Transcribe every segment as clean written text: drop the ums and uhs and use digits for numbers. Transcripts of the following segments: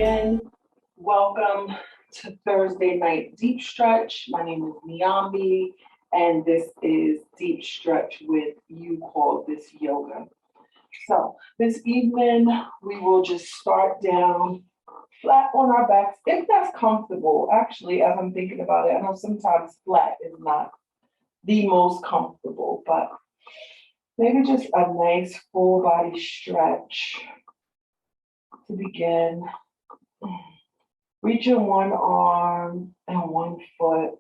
again. Welcome to Thursday night deep stretch. My name is Niambi, and this is Deep Stretch with You Call This Yoga. So this evening, we will just start down flat on our backs, if that's comfortable. Actually, as I'm thinking about it, I know sometimes flat is not the most comfortable, but maybe just a nice full body stretch to begin. Reaching one arm and one foot,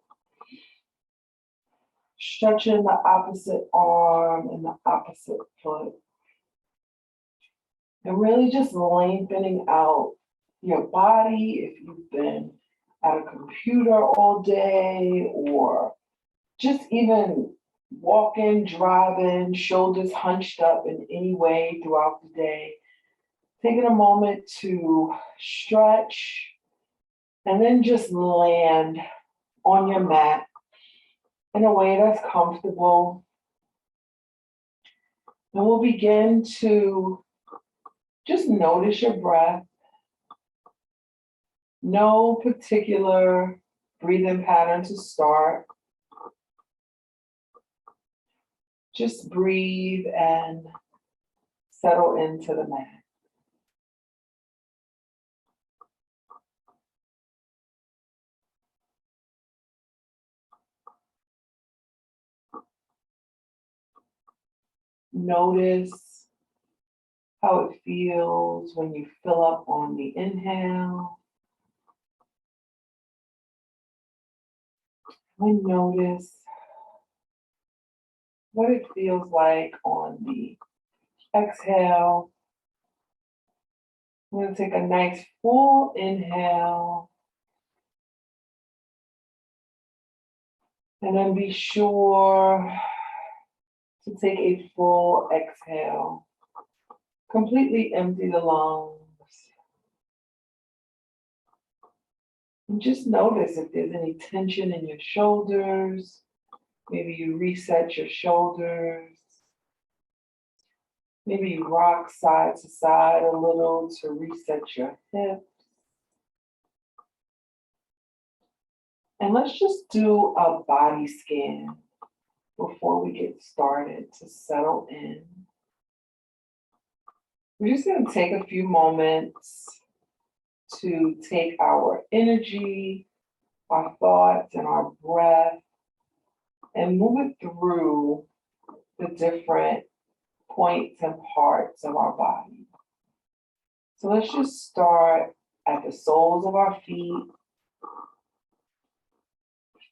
stretching the opposite arm and the opposite foot, and really just lengthening out your body if you've been at a computer all day or just even walking, driving, shoulders hunched up in any way throughout the day. Taking a moment to stretch and then just land on your mat in a way that's comfortable. And we'll begin to just notice your breath. No particular breathing pattern to start. Just breathe and settle into the mat. Notice how it feels when you fill up on the inhale. And notice what it feels like on the exhale. I'm going to take a nice full inhale. And then be sure to take a full exhale. Completely empty the lungs. And just notice if there's any tension in your shoulders. Maybe you reset your shoulders. Maybe you rock side to side a little to reset your hips. And let's just do a body scan before we get started to settle in. We're just going to take a few moments to take our energy, our thoughts, and our breath and move it through the different points and parts of our body. So let's just start at the soles of our feet.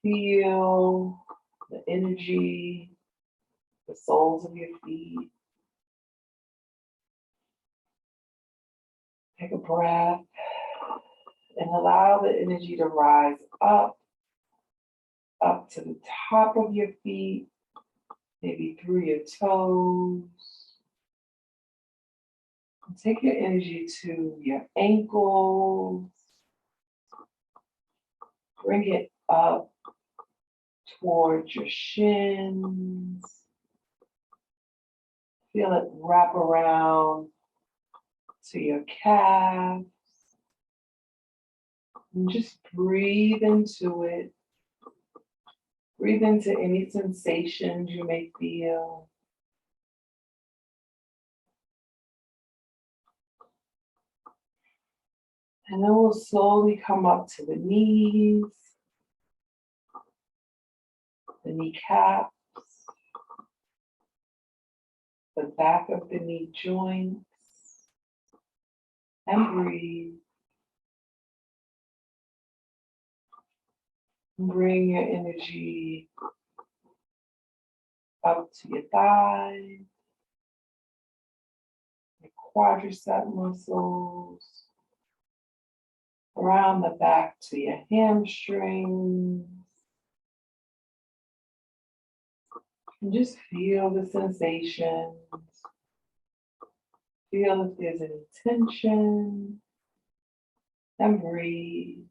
Feel the energy, the soles of your feet. Take a breath and allow the energy to rise up to the top of your feet, maybe through your toes. And take your energy to your ankles. Bring it up towards your shins. Feel it wrap around to your calves. And just breathe into it. Breathe into any sensations you may feel. And then we'll slowly come up to the knees, the kneecaps, the back of the knee joints, and breathe. Bring your energy up to your thighs, your quadricep muscles, around the back to your hamstrings. And just feel the sensations. Feel if there's any tension, and breathe.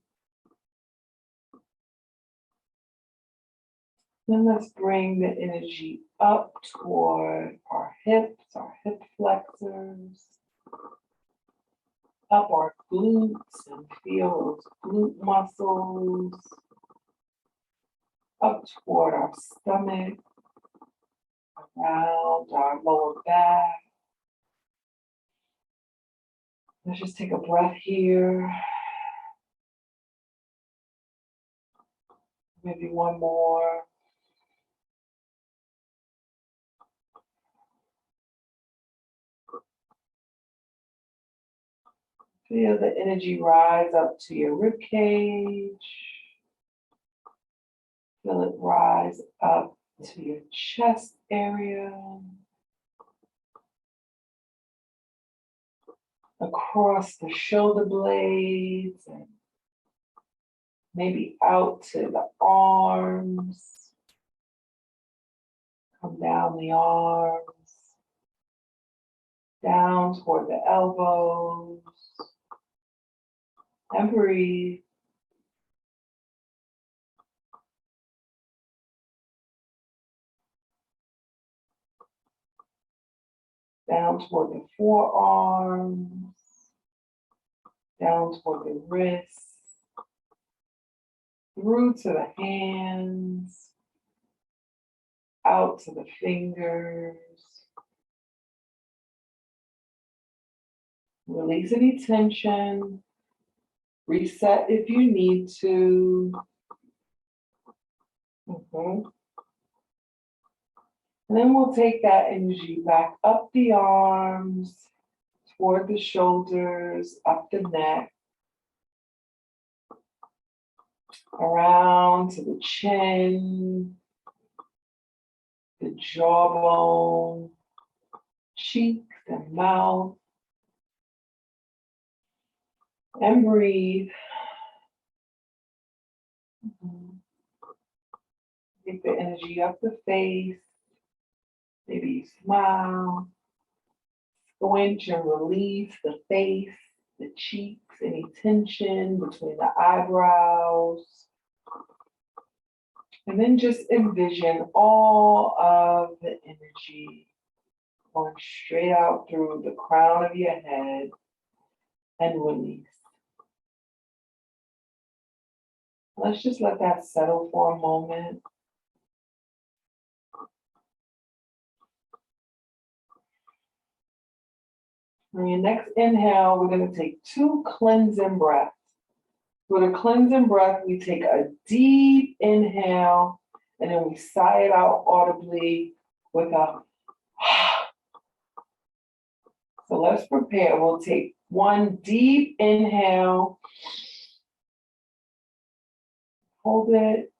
Then let's bring the energy up toward our hips, our hip flexors, up our glutes and feel those glute muscles up toward our stomach, around our lower back. Let's just take a breath here. Maybe one more. Feel the energy rise up to your rib cage. Feel it rise up to your chest area. Across the shoulder blades and maybe out to the arms. Come down the arms. Down toward the elbows. And breathe. Down toward the forearms. Down toward the wrists. Through to the hands. Out to the fingers. Release any tension. Reset if you need to. And then we'll take that energy back up the arms, toward the shoulders, up the neck, around to the chin, the jawbone, cheeks and mouth. And breathe. Take the energy up the face. Maybe you smile. Squinch and release the face, the cheeks, any tension between the eyebrows. And then just envision all of the energy going straight out through the crown of your head and release. Let's just let that settle for a moment. On your next inhale, we're going to take 2 cleansing breaths. For the cleansing breath, we take a deep inhale, and then we sigh it out audibly with a So let's prepare. We'll take 1 deep inhale, hold it,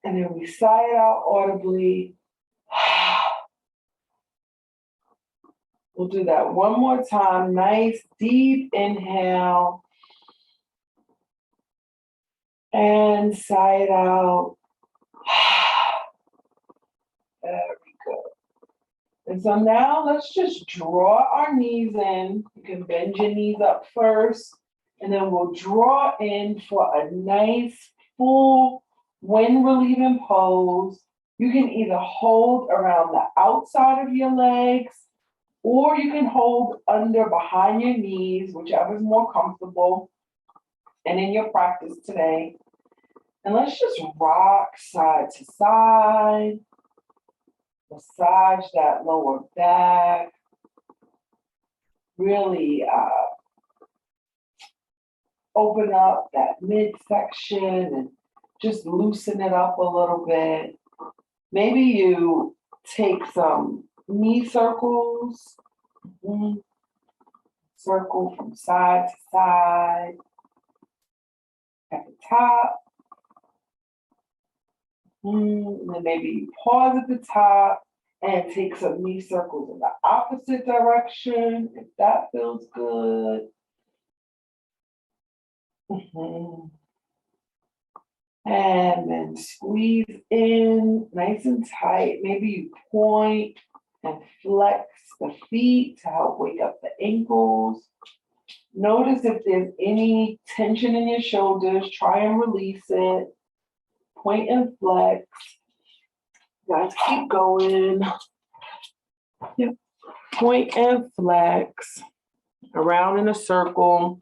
and then we sigh it out audibly. We'll do that one more time. Nice deep inhale. And sigh it out. Very good. And so now let's just draw our knees in. You can bend your knees up first, and then we'll draw in for a nice full wind relieving pose. You can either hold around the outside of your legs, or you can hold under behind your knees, whichever is more comfortable. And in your practice today, and let's just rock side to side, massage that lower back, really open up that midsection and just loosen it up a little bit. Maybe you take some knee circles, circle from side to side, at the top. And then maybe you pause at the top and take some knee circles in the opposite direction, if that feels good. And then squeeze in nice and tight. Maybe you point and flex the feet to help wake up the ankles. Notice if there's any tension in your shoulders, try and release it. Point and flex. Guys, keep going. Yep. Point and flex around in a circle.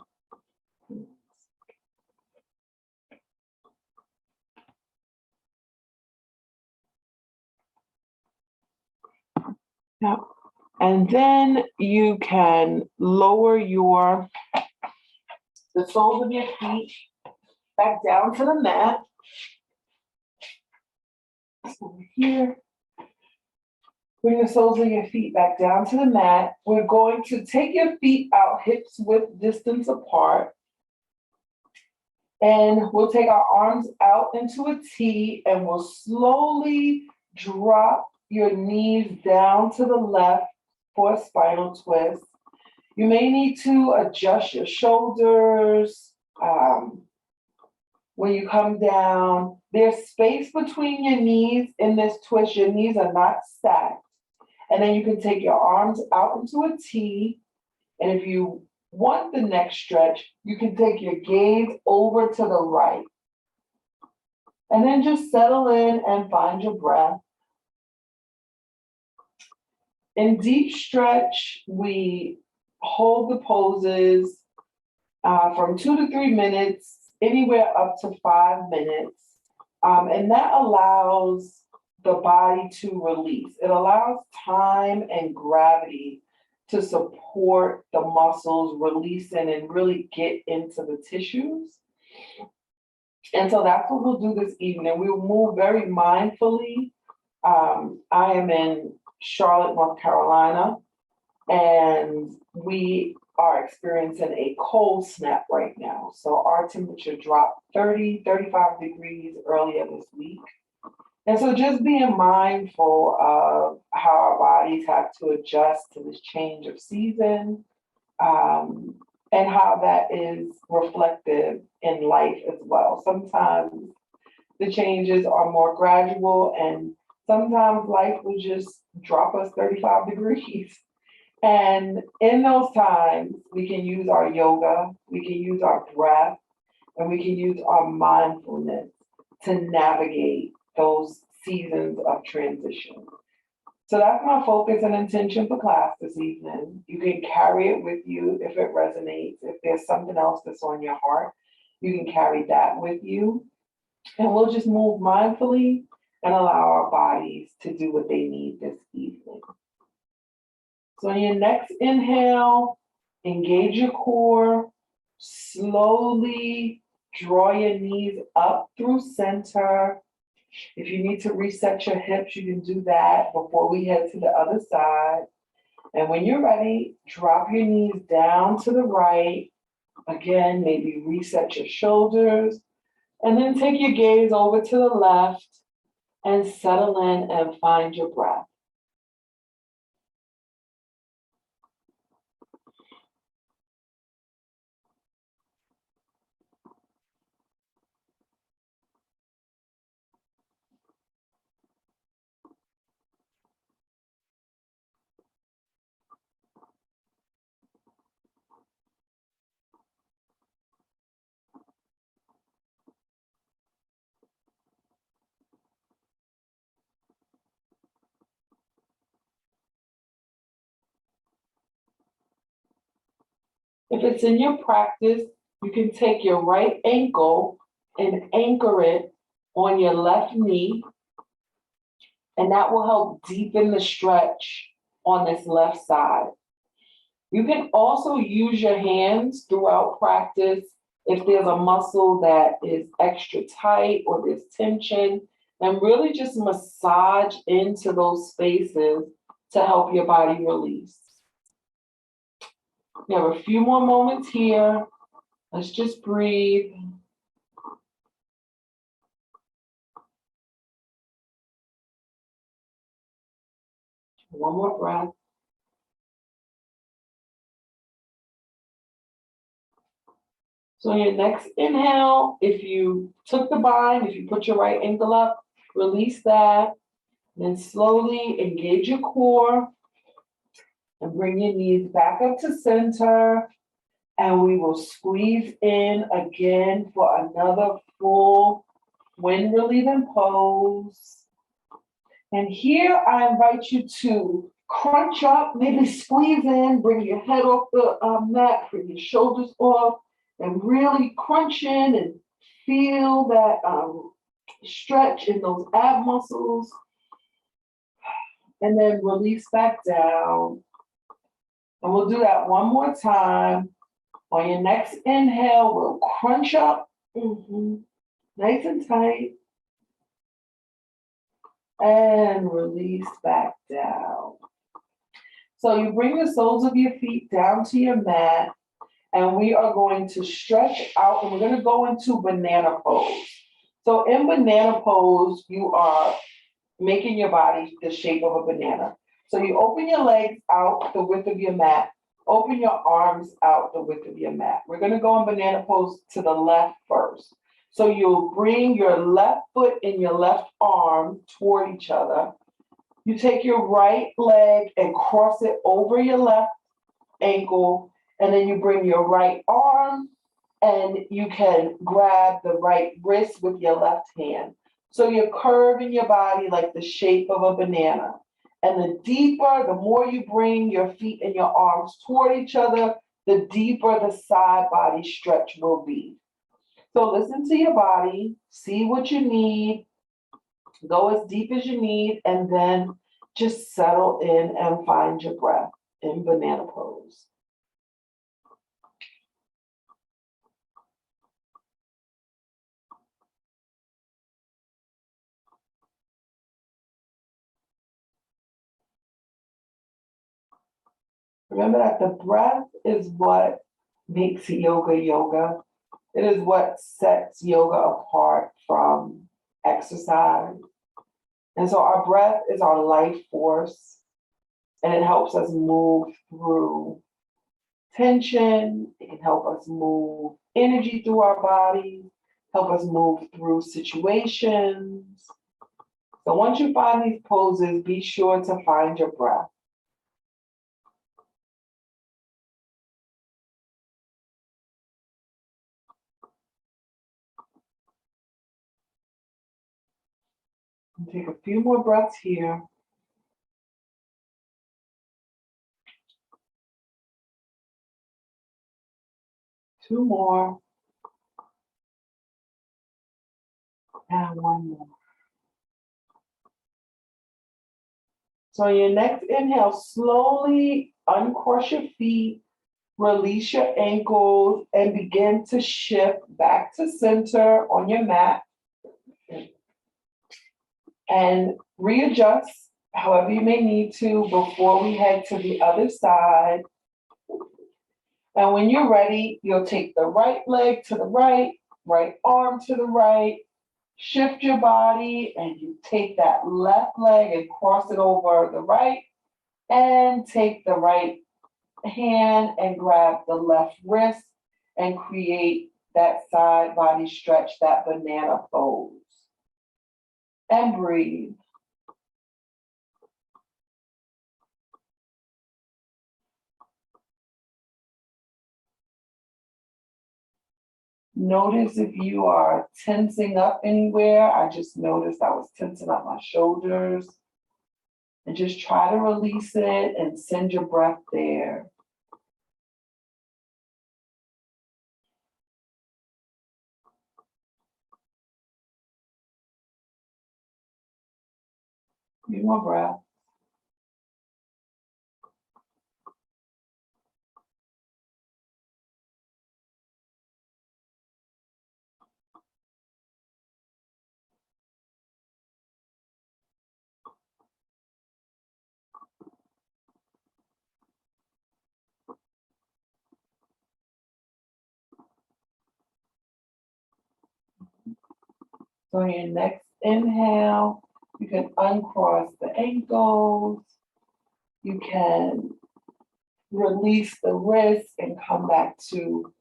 Yeah. And then you can lower the soles of your feet back down to the mat. Over here. Bring the soles of your feet back down to the mat. We're going to take your feet out hips width distance apart. And we'll take our arms out into a T and we'll slowly drop your knees down to the left for a spinal twist. You may need to adjust your shoulders when you come down. There's space between your knees in this twist. Your knees are not stacked. And then you can take your arms out into a T. And if you want the neck stretch, you can take your gaze over to the right. And then just settle in and find your breath. In deep stretch, we hold the poses from 2 to 3 minutes, anywhere up to 5 minutes. And that allows the body to release. It allows time and gravity to support the muscles releasing and really get into the tissues. And so that's what we'll do this evening. We'll move very mindfully. I am in Charlotte, North Carolina, and we are experiencing a cold snap right now. So our temperature dropped 30, 35 degrees earlier this week. And so just being mindful of how our bodies have to adjust to this change of season, and how that is reflective in life as well. Sometimes the changes are more gradual, and sometimes life will just drop us 35 degrees. And in those times, we can use our yoga, we can use our breath, and we can use our mindfulness to navigate those seasons of transition. So that's my focus and intention for class this evening. You can carry it with you if it resonates. If there's something else that's on your heart, you can carry that with you. And we'll just move mindfully and allow our bodies to do what they need this evening. So on your next inhale, engage your core, slowly draw your knees up through center. If you need to reset your hips, you can do that before we head to the other side. And when you're ready, drop your knees down to the right. Again, maybe reset your shoulders. And then take your gaze over to the left and settle in and find your breath. If it's in your practice, you can take your right ankle and anchor it on your left knee, and that will help deepen the stretch on this left side. You can also use your hands throughout practice if there's a muscle that is extra tight or there's tension, and really just massage into those spaces to help your body release. We have a few more moments here. Let's just breathe. One more breath. So on your next inhale, if you took the bind, if you put your right ankle up, release that. Then slowly engage your core and bring your knees back up to center. And we will squeeze in again for another full wind relieving pose. And here I invite you to crunch up, maybe squeeze in, bring your head off the mat, bring your shoulders off, and really crunch in and feel that stretch in those ab muscles. And then release back down. And we'll do that one more time. On your next inhale, we'll crunch up. Nice and tight. And release back down. So you bring the soles of your feet down to your mat, and we are going to stretch out, and we're going to go into banana pose. So in banana pose, you are making your body the shape of a banana. So you open your legs out the width of your mat, open your arms out the width of your mat. We're going to go in banana pose to the left first. So you'll bring your left foot and your left arm toward each other. You take your right leg and cross it over your left ankle, and then you bring your right arm and you can grab the right wrist with your left hand. So you're curving your body like the shape of a banana. And the deeper, the more you bring your feet and your arms toward each other, the deeper the side body stretch will be. So listen to your body, see what you need, go as deep as you need, and then just settle in and find your breath in banana pose. Remember that the breath is what makes yoga yoga. It is what sets yoga apart from exercise. And so our breath is our life force, and it helps us move through tension. It can help us move energy through our body, help us move through situations. So once you find these poses, be sure to find your breath. And take a few more breaths here. Two more. And one more. So your next inhale, slowly uncross your feet, release your ankles, and begin to shift back to center on your mat. And readjust however you may need to before we head to the other side. And when you're ready, you'll take the right leg to the right, right arm to the right, shift your body, and you take that left leg and cross it over the right, and take the right hand and grab the left wrist and create that side body stretch, that banana pose. And breathe. Notice if you are tensing up anywhere. I just noticed I was tensing up my shoulders. And just try to release it and send your breath there. Few more breath. So on your next inhale, you can uncross the ankles. You can release the wrists and come back to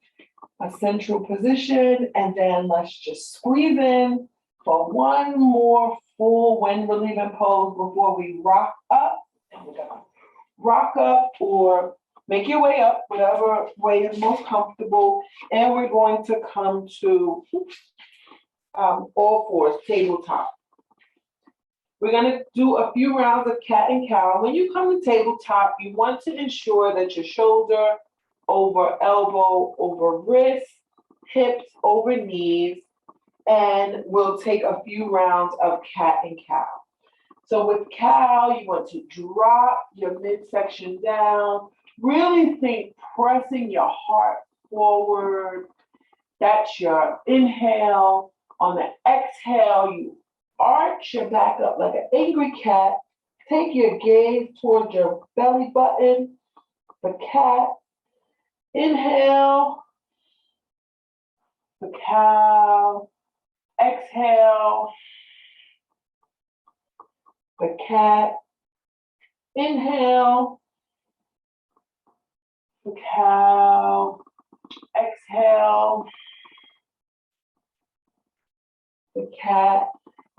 a central position. And then let's just squeeze in for one more full wind relieving pose before we rock up. And we're gonna rock up or make your way up, whatever way is most comfortable. And we're going to come to all fours, tabletop. We're going to do a few rounds of cat and cow. When you come to tabletop, you want to ensure that your shoulder over elbow, over wrist, hips over knees, and we'll take a few rounds of cat and cow. So with cow, you want to drop your midsection down. Really think pressing your heart forward. That's your inhale. On the exhale, you arch your back up like an angry cat. Take your gaze towards your belly button, the cat. Inhale, the cow. Exhale, the cat. Inhale, the cow. Exhale, the cat.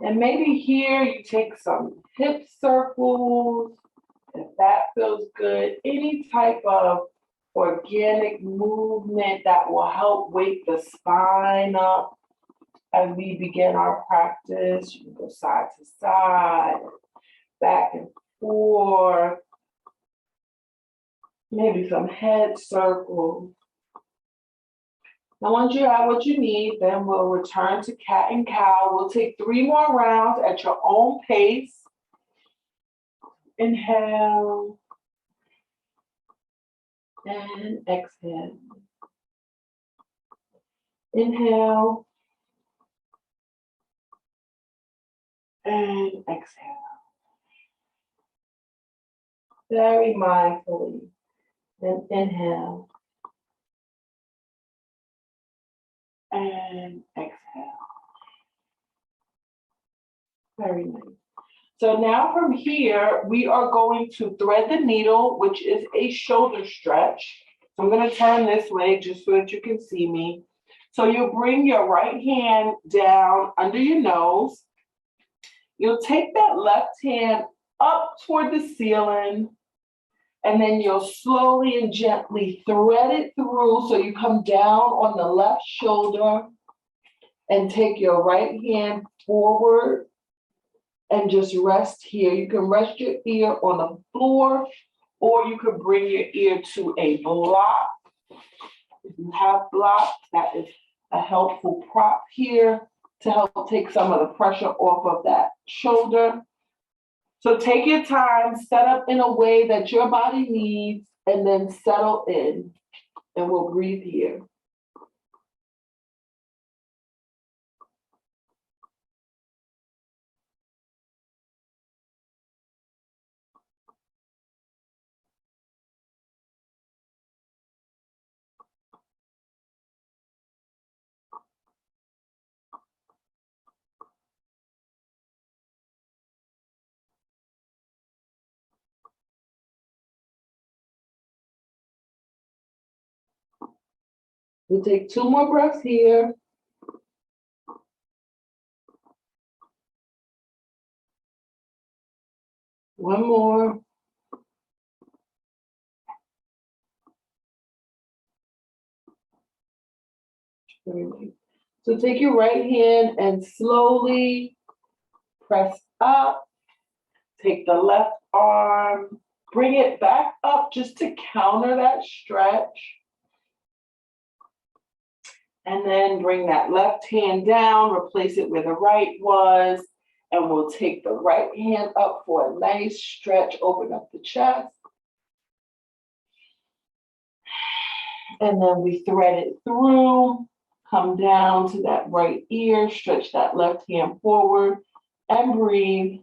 And maybe here you take some hip circles, if that feels good. Any type of organic movement that will help wake the spine up as we begin our practice. You can go side to side, back and forth. Maybe some head circles. Now, once you have what you need, then we'll return to cat and cow. We'll take 3 more rounds at your own pace. Inhale and exhale. Inhale and exhale. Very mindfully. Then inhale and exhale. Very nice. So now from here, we are going to thread the needle, which is a shoulder stretch. So I'm going to turn this way just so that you can see me. So you'll bring your right hand down under your nose. You'll take that left hand up toward the ceiling, and then you'll slowly and gently thread it through so you come down on the left shoulder and take your right hand forward and just rest here. You can rest your ear on the floor, or you could bring your ear to a block. If you have blocks, that is a helpful prop here to help take some of the pressure off of that shoulder. So take your time, set up in a way that your body needs, and then settle in, and we'll breathe here. We'll take 2 more breaths here. One more. So take your right hand and slowly press up. Take the left arm, bring it back up just to counter that stretch. And then bring that left hand down, replace it where the right was, and we'll take the right hand up for a nice stretch, open up the chest. And then we thread it through, come down to that right ear, stretch that left hand forward, and breathe.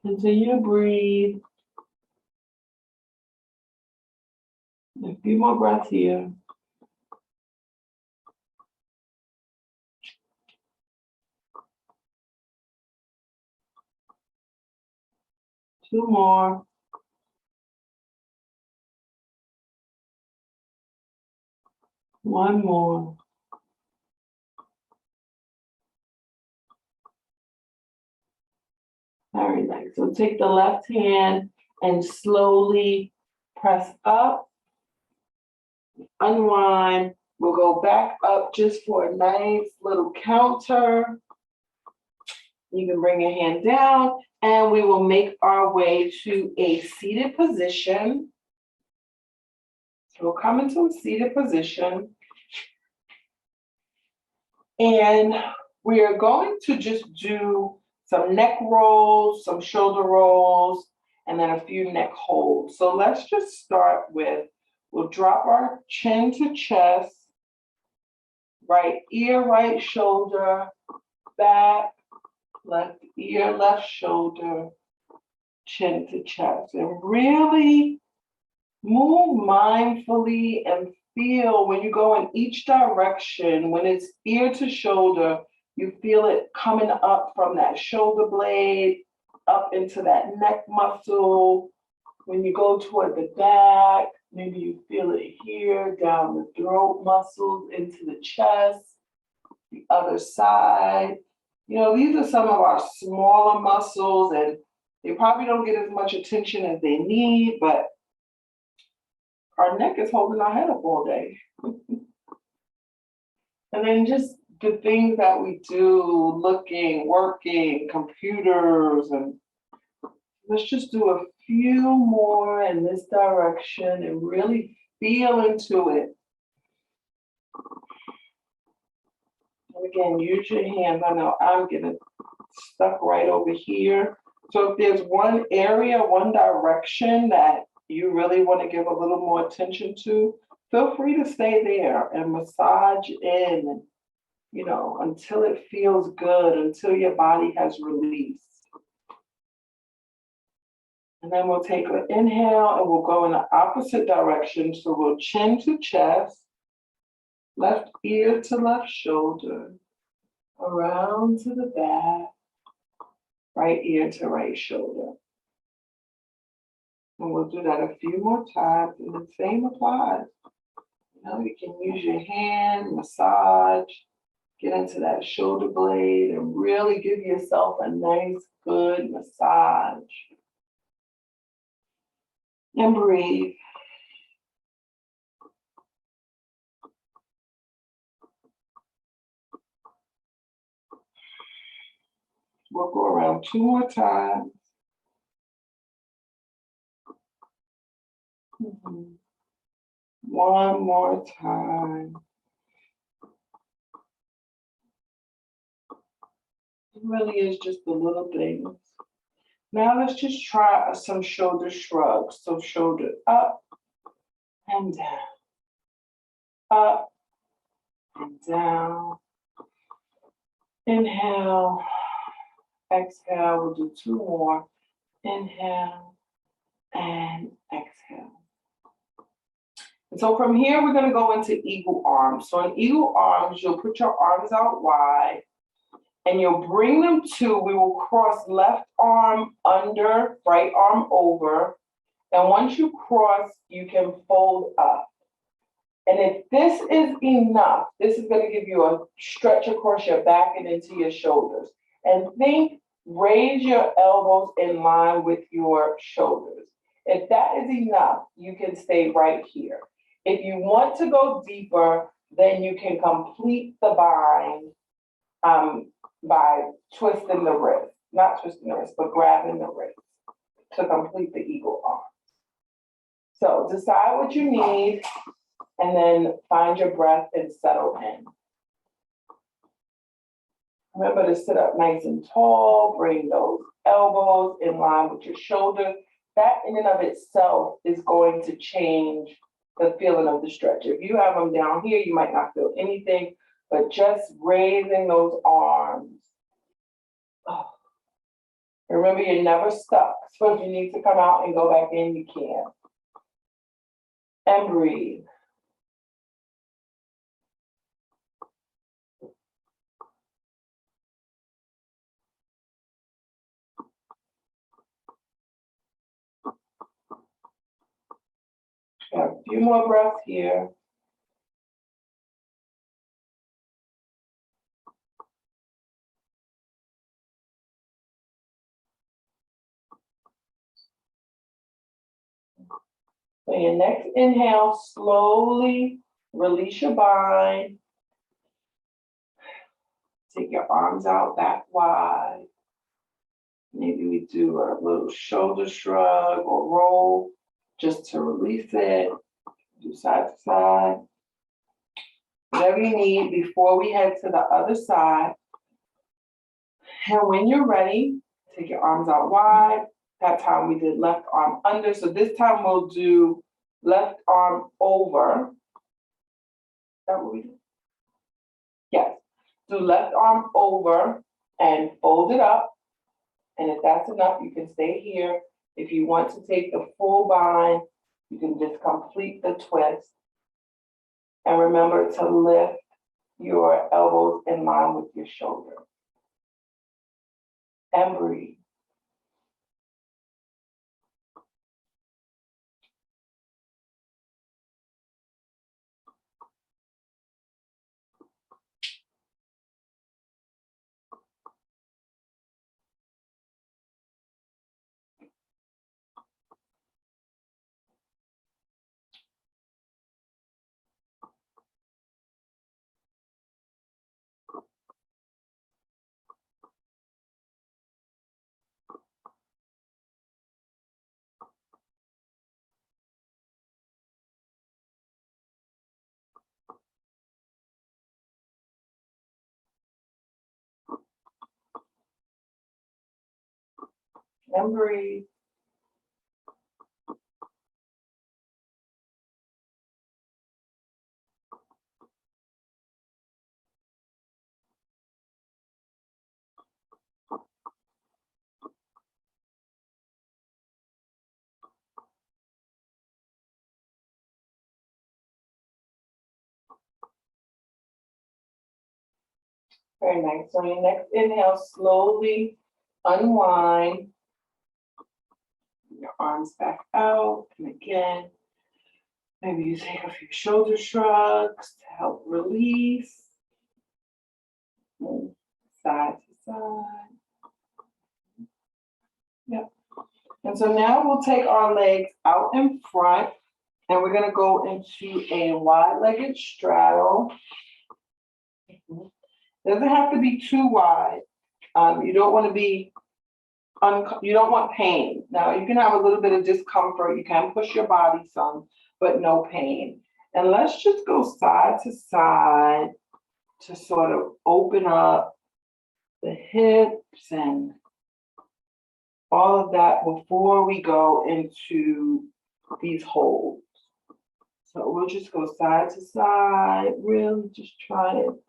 Continue to breathe. A few more breaths here. Two more. One more. Very nice. So take the left hand, and slowly press up, unwind. We'll go back up just for a nice little counter. You can bring your hand down and we will make our way to a seated position. So we'll come into a seated position and we are going to just do some neck rolls, some shoulder rolls, and then a few neck holds. So let's just start with, we'll drop our chin to chest, right ear, right shoulder, back, left ear, left shoulder, chin to chest. And really move mindfully and feel when you go in each direction, when it's ear to shoulder, you feel it coming up from that shoulder blade, up into that neck muscle. When you go toward the back, maybe you feel it here, down the throat muscles, into the chest, the other side. You know, these are some of our smaller muscles and they probably don't get as much attention as they need, but our neck is holding our head up all day. And then just the things that we do, looking, working, computers, and let's just do a few more in this direction and really feel into it. And again, use your hands. I know I'm getting stuck right over here. So if there's one area, one direction that you really want to give a little more attention to, feel free to stay there and massage in, you know, until it feels good, until your body has released. And then we'll take an inhale and we'll go in the opposite direction. So we'll chin to chest, left ear to left shoulder, around to the back, right ear to right shoulder. And we'll do that a few more times and the same applies. You know, you can use your hand, massage, get into that shoulder blade and really give yourself a nice, good massage. And breathe. We'll go around 2 more times. One more time. It really is just the little things. Now let's just try some shoulder shrugs. So shoulder up and down, up and down. Inhale, exhale. We'll do 2 more. Inhale and exhale. And so from here, we're going to go into eagle arms. So in eagle arms, you'll put your arms out wide and you'll bring them to, we will cross left arm under, right arm over. And once you cross, you can fold up. And if this is enough, this is going to give you a stretch across your back and into your shoulders. And think, raise your elbows in line with your shoulders. If that is enough, you can stay right here. If you want to go deeper, then you can complete the bind by twisting the wrist. Not twisting the wrist, but grabbing the wrist to complete the eagle arm. So decide what you need and then find your breath and settle in. Remember to sit up nice and tall, bring those elbows in line with your shoulders. That in and of itself is going to change the feeling of the stretch. If you have them down here, you might not feel anything, but just raising those arms. Oh. Remember, you're never stuck. So if you need to come out and go back in, you can. And breathe. A few more breaths here. So your next inhale, slowly release your bind. Take your arms out back wide. Maybe we do a little shoulder shrug or roll just to release it. Do side to side. Whatever you need before we head to the other side. And when you're ready, take your arms out wide. That time we did left arm under. So this time we'll do left arm over. Is that what we do? Yes. Do left arm over and fold it up. And if that's enough, you can stay here. If you want to take the full bind, you can just complete the twist. And remember to lift your elbows in line with your shoulder. And breathe. And breathe. Very nice. So your next inhale, slowly unwind. Your arms back out. And again, maybe you take a few shoulder shrugs to help release. Side to side. Yep. And so now we'll take our legs out in front and we're going to go into a wide-legged straddle. Doesn't have to be too wide. You don't want to be, you don't want pain. Now you can have a little bit of discomfort. You can push your body some, but no pain. And let's just go side to side to sort of open up the hips and all of that before we go into these holds. So we'll just go side to side, really just try to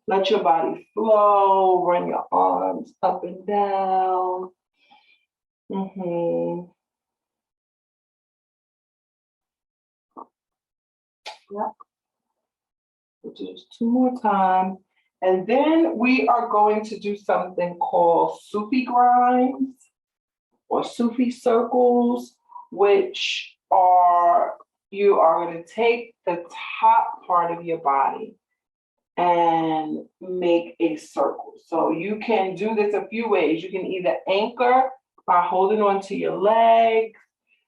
let your body flow, run your arms up and down. Yep. We'll do this 2 more times. And then we are going to do something called Sufi grinds or Sufi circles, which are, you are going to take the top part of your body and make a circle. So you can do this a few ways. You can either anchor by holding onto your legs.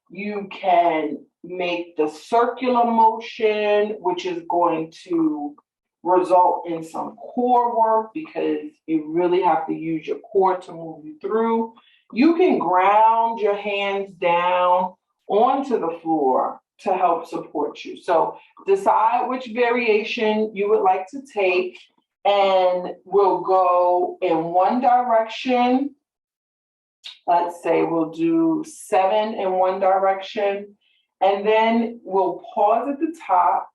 You can make the circular motion, which is going to result in some core work because you really have to use your core to move you through. You can ground your hands down onto the floor to help support you. So decide which variation you would like to take, and we'll go in one direction. Let's say we'll do 7 in one direction, and then we'll pause at the top,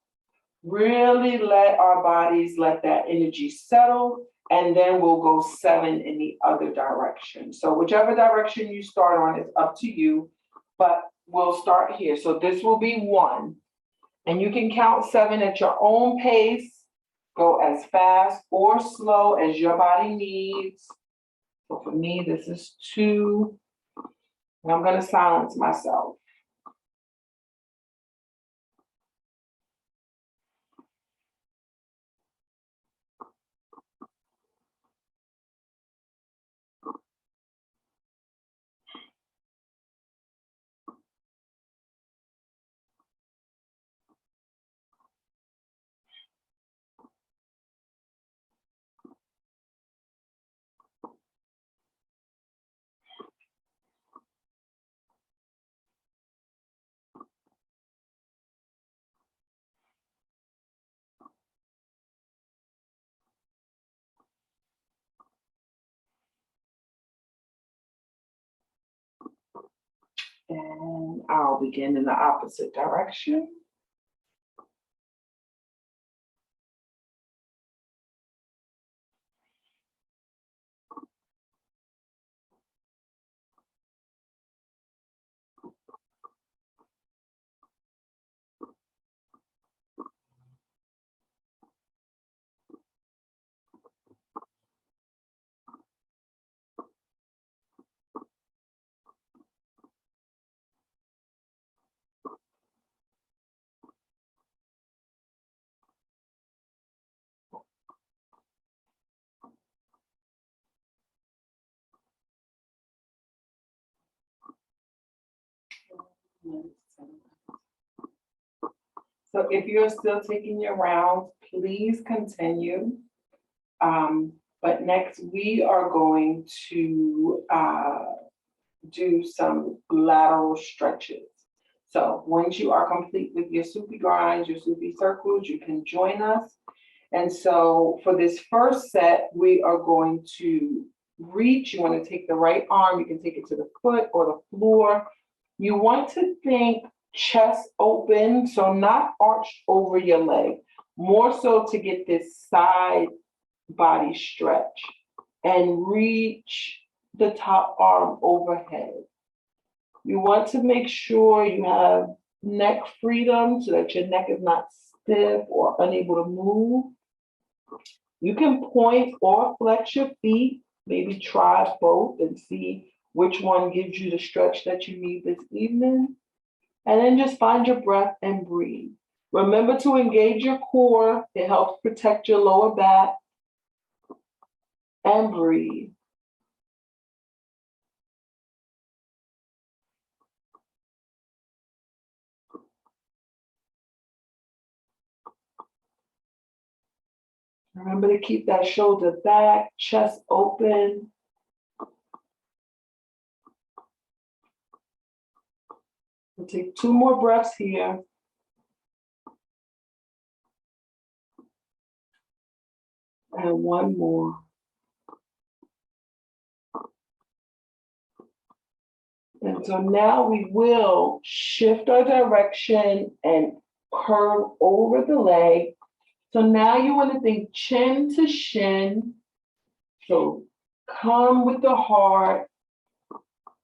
really let our bodies, let that energy settle, and then we'll go 7 in the other direction. So whichever direction you start on is up to you, but we'll start here. So this will be 1, and you can count 7 at your own pace. Go as fast or slow as your body needs. So for me, this is 2, and I'm going to silence myself. And I'll begin in the opposite direction. So if you're still taking your rounds, please continue. But next we are going to do some lateral stretches. So once you are complete with your soupy grinds, your soupy circles, you can join us. And so for this first set, we are going to reach. You want to take the right arm, you can take it to the foot or the floor. You want to think chest open, so not arched over your leg, more so to get this side body stretch, and reach the top arm overhead. You want to make sure you have neck freedom so that your neck is not stiff or unable to move. You can point or flex your feet, maybe try both and see which one gives you the stretch that you need this evening. And then just find your breath and breathe. Remember to engage your core. It helps protect your lower back. And breathe. Remember to keep that shoulder back, chest open. We'll take 2 more breaths here. And 1 more. And so now we will shift our direction and curve over the leg. So now you want to think chin to shin. So come with the heart.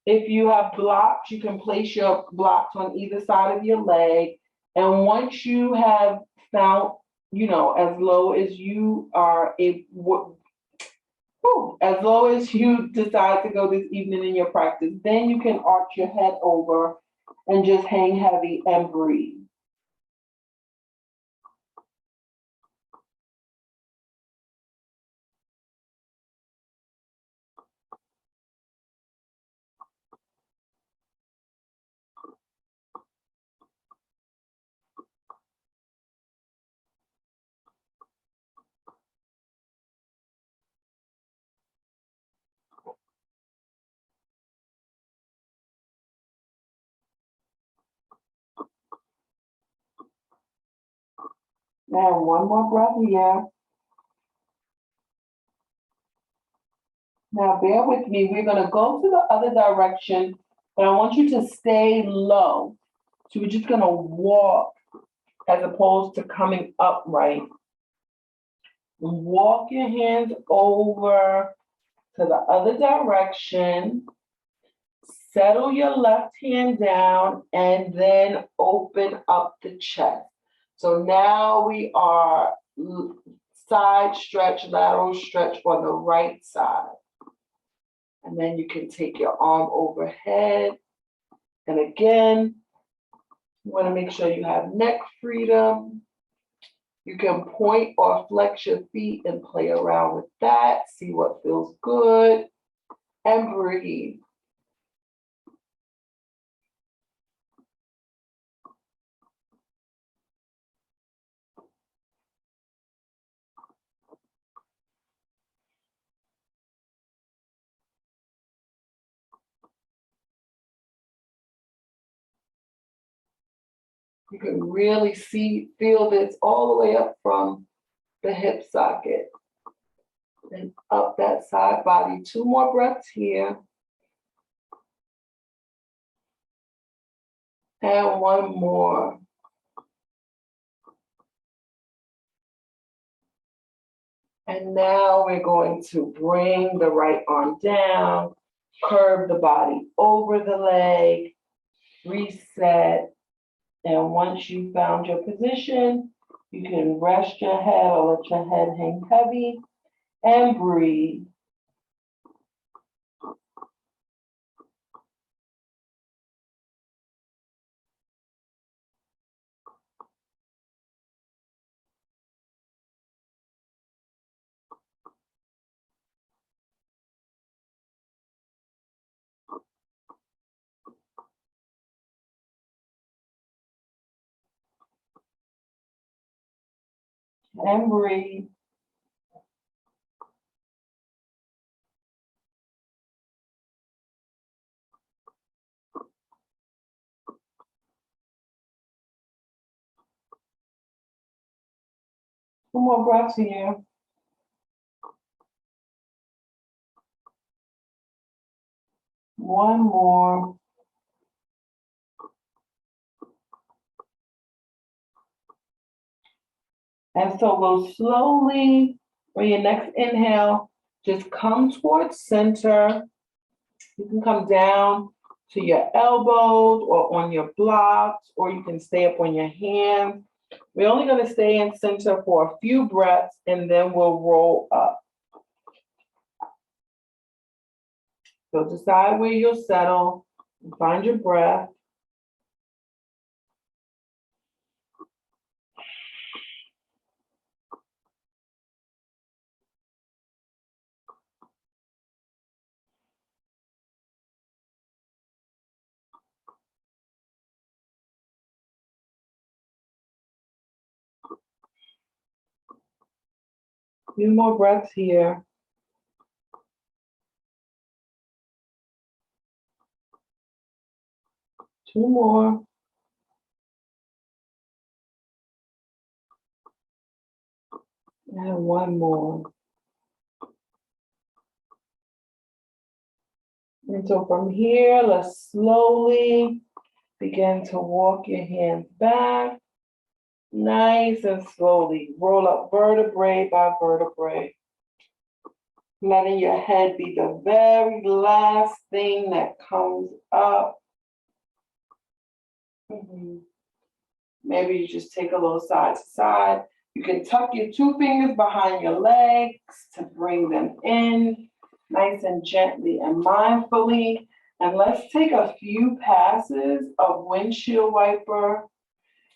If you have blocks, you can place your blocks on either side of your leg. And once you have found, as low as you are as low as you decide to go this evening in your practice, then you can arch your head over and just hang heavy and breathe. Now, 1 more breath here. Now, bear with me. We're going to go to the other direction, but I want you to stay low. So we're just going to walk as opposed to coming upright. Walk your hands over to the other direction. Settle your left hand down and then open up the chest. So now we are side stretch, lateral stretch on the right side. And then you can take your arm overhead. And again, you want to make sure you have neck freedom. You can point or flex your feet and play around with that. See what feels good. And breathe. You can really feel this all the way up from the hip socket and up that side body. 2 more breaths here. And one more. And now we're going to bring the right arm down, curve the body over the leg, reset. And once you found your position, you can rest your head or let your head hang heavy and breathe. And breathe. Two more breaths here. One more. And so we'll slowly, for your next inhale, just come towards center. You can come down to your elbows or on your blocks, or you can stay up on your hands. We're only going to stay in center for a few breaths, and then we'll roll up. So decide where you'll settle and find your breath. A few more breaths here. Two more. And one more. And so from here, let's slowly begin to walk your hands back. Nice and slowly. Roll up vertebrae by vertebrae. Letting your head be the very last thing that comes up. Maybe you just take a little side to side. You can tuck your two fingers behind your legs to bring them in, nice and gently and mindfully. And let's take a few passes of windshield wiper.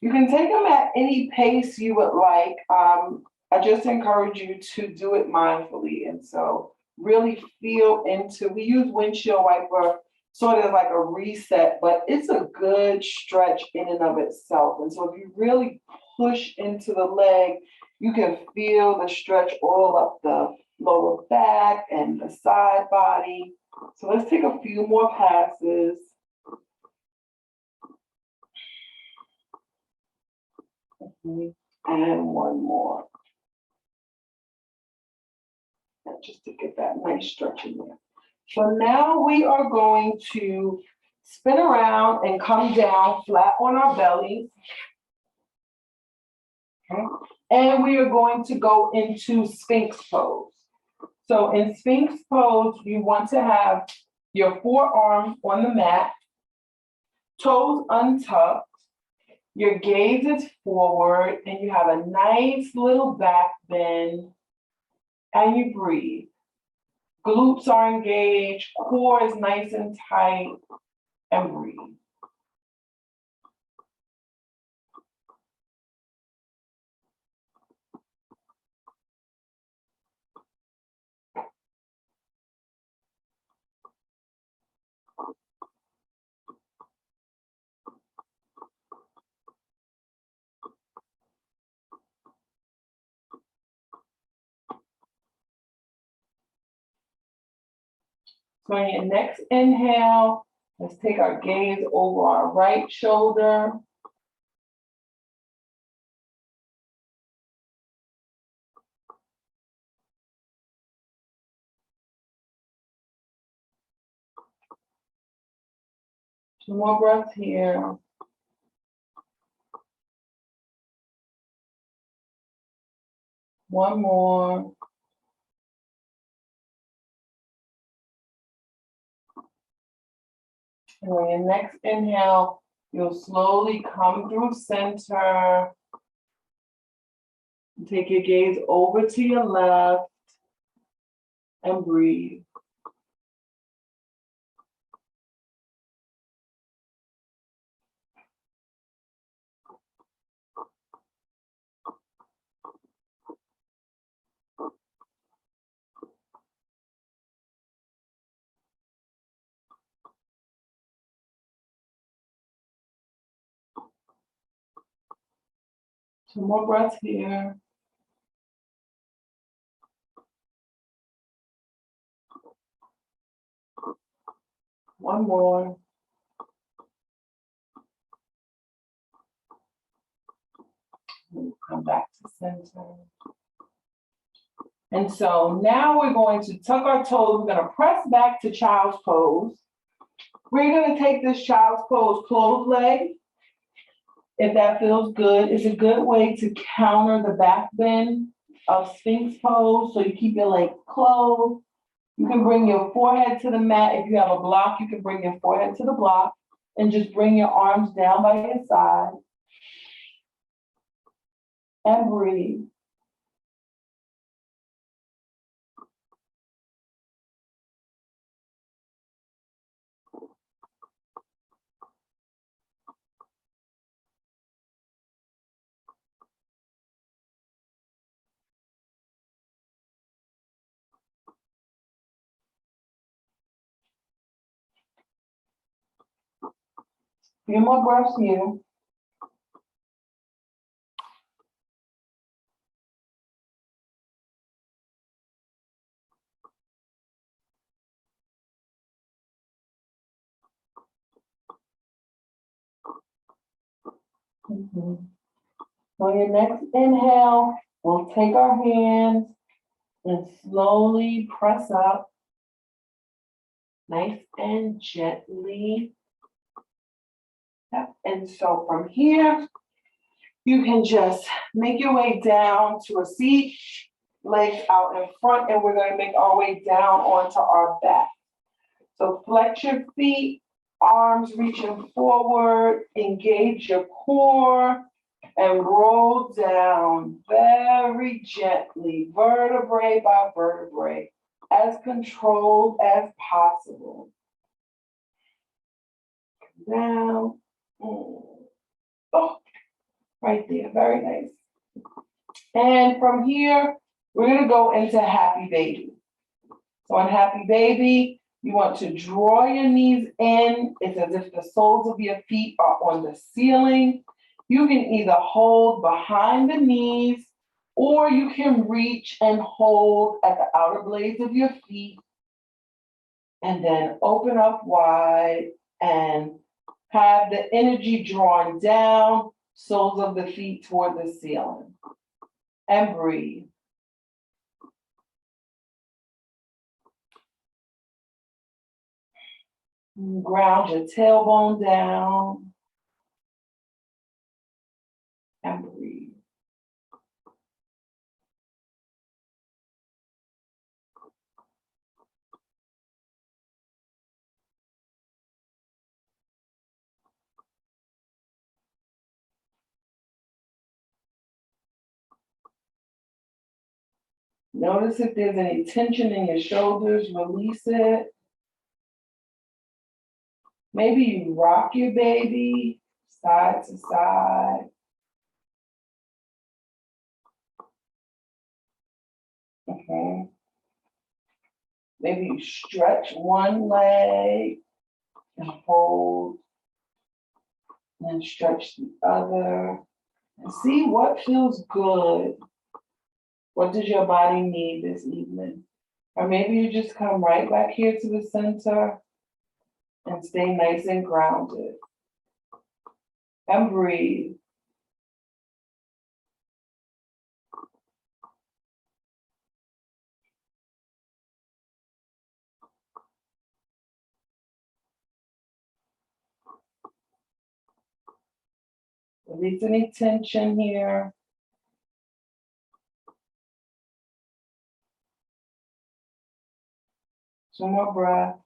You can take them at any pace you would like. I just encourage you to do it mindfully. And so really feel into, we use windshield wiper sort of like a reset, but it's a good stretch in and of itself. And so if you really push into the leg, you can feel the stretch all up the lower back and the side body. So let's take a few more passes. And one more. And just to get that nice stretch in there. So now we are going to spin around and come down flat on our bellies. Okay. And we are going to go into Sphinx pose. So in Sphinx pose, you want to have your forearms on the mat, toes untucked, your gaze is forward, and you have a nice little back bend, and you breathe. Glutes are engaged, core is nice and tight, and breathe. So on your next inhale, let's take our gaze over our right shoulder. Two more breaths here. One more. And on your next inhale, you'll slowly come through center. Take your gaze over to your left and breathe. Two more breaths here. One more. We'll come back to center. And so now we're going to tuck our toes. We're going to press back to child's pose. We're going to take this child's pose closed leg. If that feels good, it's a good way to counter the back bend of Sphinx pose. So you keep your legs closed. You can bring your forehead to the mat. If you have a block, you can bring your forehead to the block and just bring your arms down by your side and breathe. Few more breaths here. On your next inhale, we'll take our hands and slowly press up, nice and gently. And so from here, you can just make your way down to a seat, legs out in front, and we're going to make our way down onto our back. So flex your feet, arms reaching forward, engage your core, and roll down very gently, vertebrae by vertebrae, as controlled as possible. Down. Oh, right there, very nice. And from here, we're going to go into Happy Baby. So on Happy Baby, you want to draw your knees in. It's as if the soles of your feet are on the ceiling. You can either hold behind the knees, or you can reach and hold at the outer blades of your feet, and then open up wide and have the energy drawn down, soles of the feet toward the ceiling. And breathe. Ground your tailbone down and breathe. Notice if there's any tension in your shoulders, release it. Maybe you rock your baby side to side. Okay. Maybe you stretch one leg and hold, and then stretch the other. And see what feels good. What does your body need this evening? Or maybe you just come right back here to the center and stay nice and grounded. And breathe. Release any tension here. Two more breaths.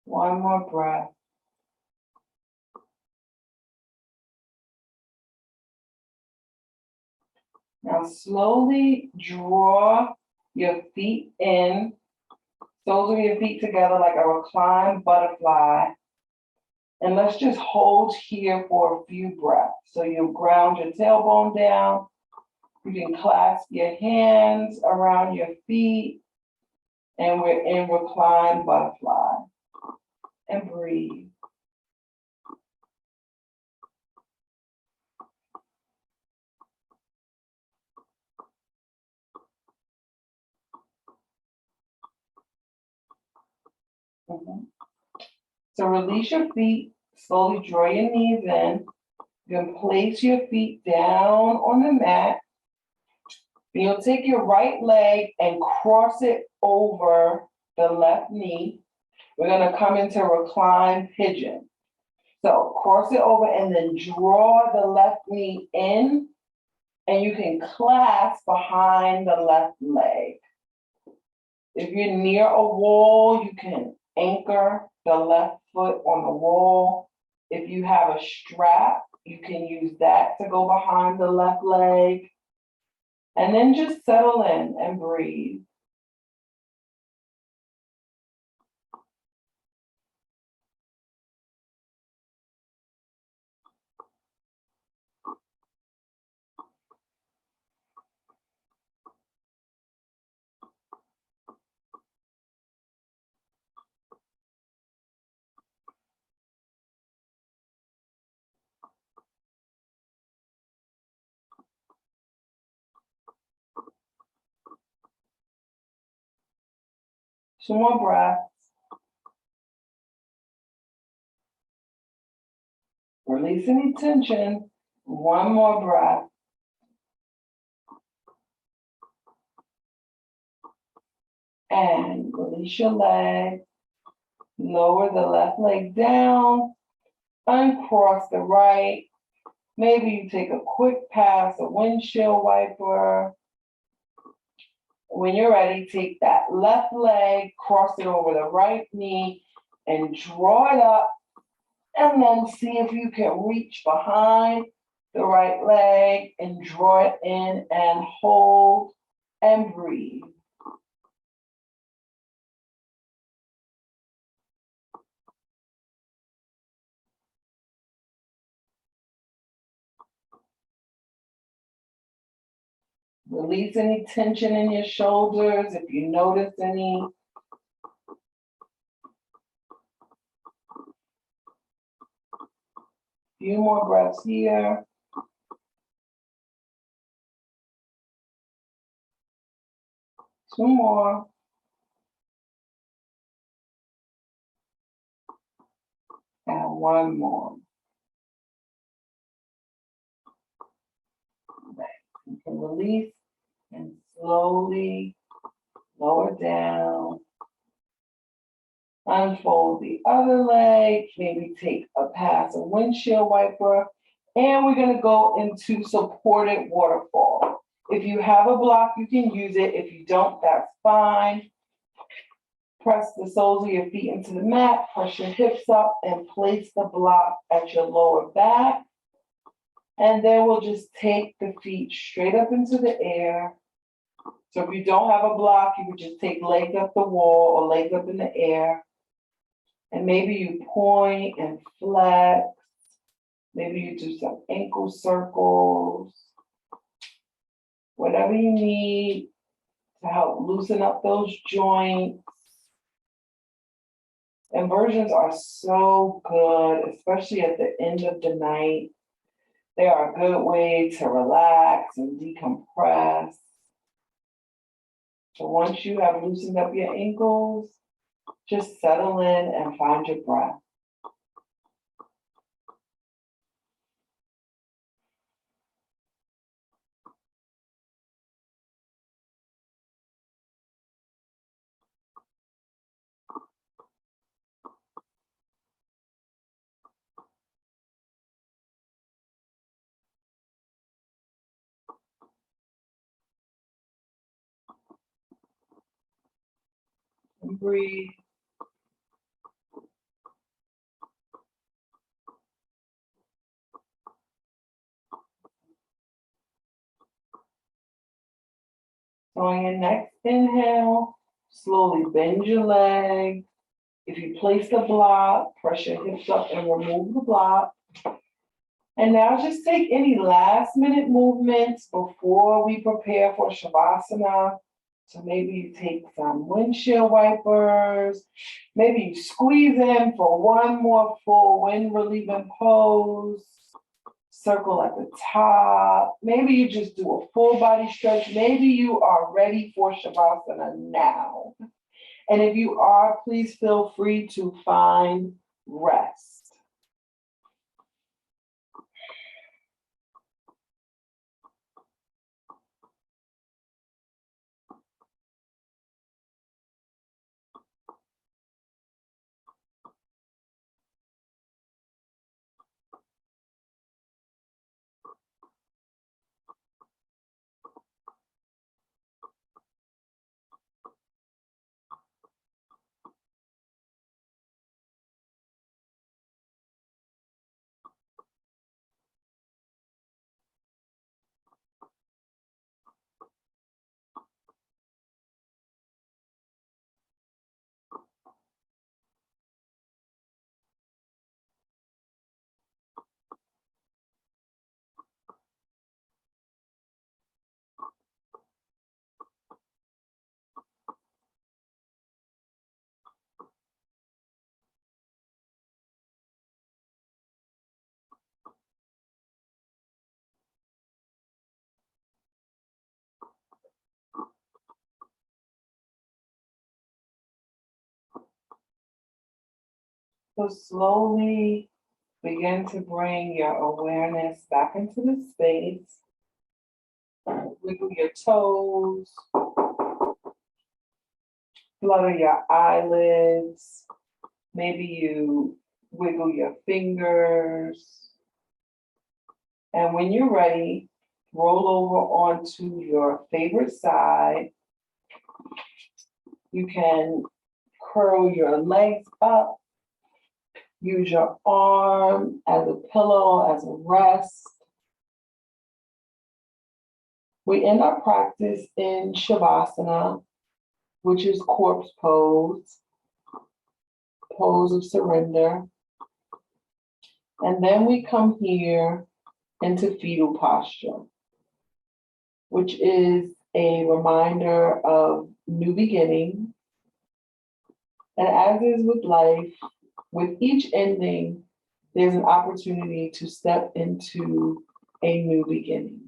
One more breath. Now slowly draw your feet in, soles of your feet together like a reclined butterfly. And let's just hold here for a few breaths. So you ground your tailbone down. You can clasp your hands around your feet. And we're in reclined butterfly. And breathe. So release your feet, slowly draw your knees in. You can place your feet down on the mat. And you'll take your right leg and cross it over the left knee. We're gonna come into reclined pigeon. So cross it over and then draw the left knee in, and you can clasp behind the left leg. If you're near a wall, you can anchor the left foot on the wall. If you have a strap, you can use that to go behind the left leg. And then just settle in and breathe. Two more breaths. Release any tension. One more breath. And release your leg. Lower the left leg down. Uncross the right. Maybe you take a quick pass, a windshield wiper. When you're ready, take that left leg, cross it over the right knee, and draw it up. And then see if you can reach behind the right leg and draw it in and hold and breathe. Release any tension in your shoulders if you notice any. Few more breaths here. Two more. And one more. You can release and slowly lower down. Unfold the other leg, maybe take a pass of windshield wiper, and we're gonna go into supported waterfall. If you have a block, you can use it. If you don't, that's fine. Press the soles of your feet into the mat, press your hips up, and place the block at your lower back. And then we'll just take the feet straight up into the air. So if you don't have a block, you would just take legs up the wall or legs up in the air. And maybe you point and flex. Maybe you do some ankle circles. Whatever you need to help loosen up those joints. Inversions are so good, especially at the end of the night. They are a good way to relax and decompress. So once you have loosened up your ankles, just settle in and find your breath. Breathe. So on your next inhale, slowly bend your leg. If you place the block, press your hips up and remove the block. And now just take any last minute movements before we prepare for Shavasana. So maybe you take some windshield wipers, maybe you squeeze in for one more full wind relieving pose, circle at the top. Maybe you just do a full body stretch. Maybe you are ready for Shavasana now. And if you are, please feel free to find rest. So slowly begin to bring your awareness back into the space. Wiggle your toes, flutter your eyelids. Maybe you wiggle your fingers. And when you're ready, roll over onto your favorite side. You can curl your legs up. Use your arm as a pillow, as a rest. We end our practice in Shavasana, which is corpse pose, pose of surrender. And then we come here into fetal posture, which is a reminder of new beginning. And as is with life, with each ending, there's an opportunity to step into a new beginning.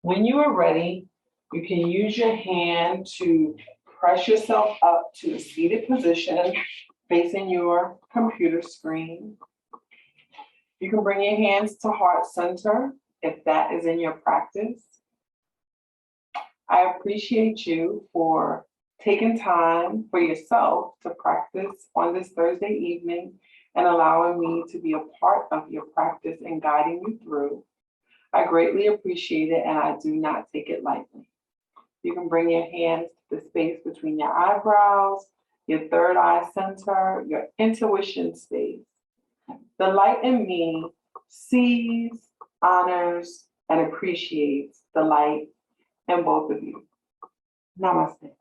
When you are ready, you can use your hand to press yourself up to a seated position facing your computer screen. You can bring your hands to heart center if that is in your practice. I appreciate you for taking time for yourself to practice on this Thursday evening and allowing me to be a part of your practice and guiding you through. I greatly appreciate it, and I do not take it lightly. You can bring your hands to the space between your eyebrows, your third eye center, your intuition space. The light in me sees, honors, and appreciates the light in both of you. Namaste.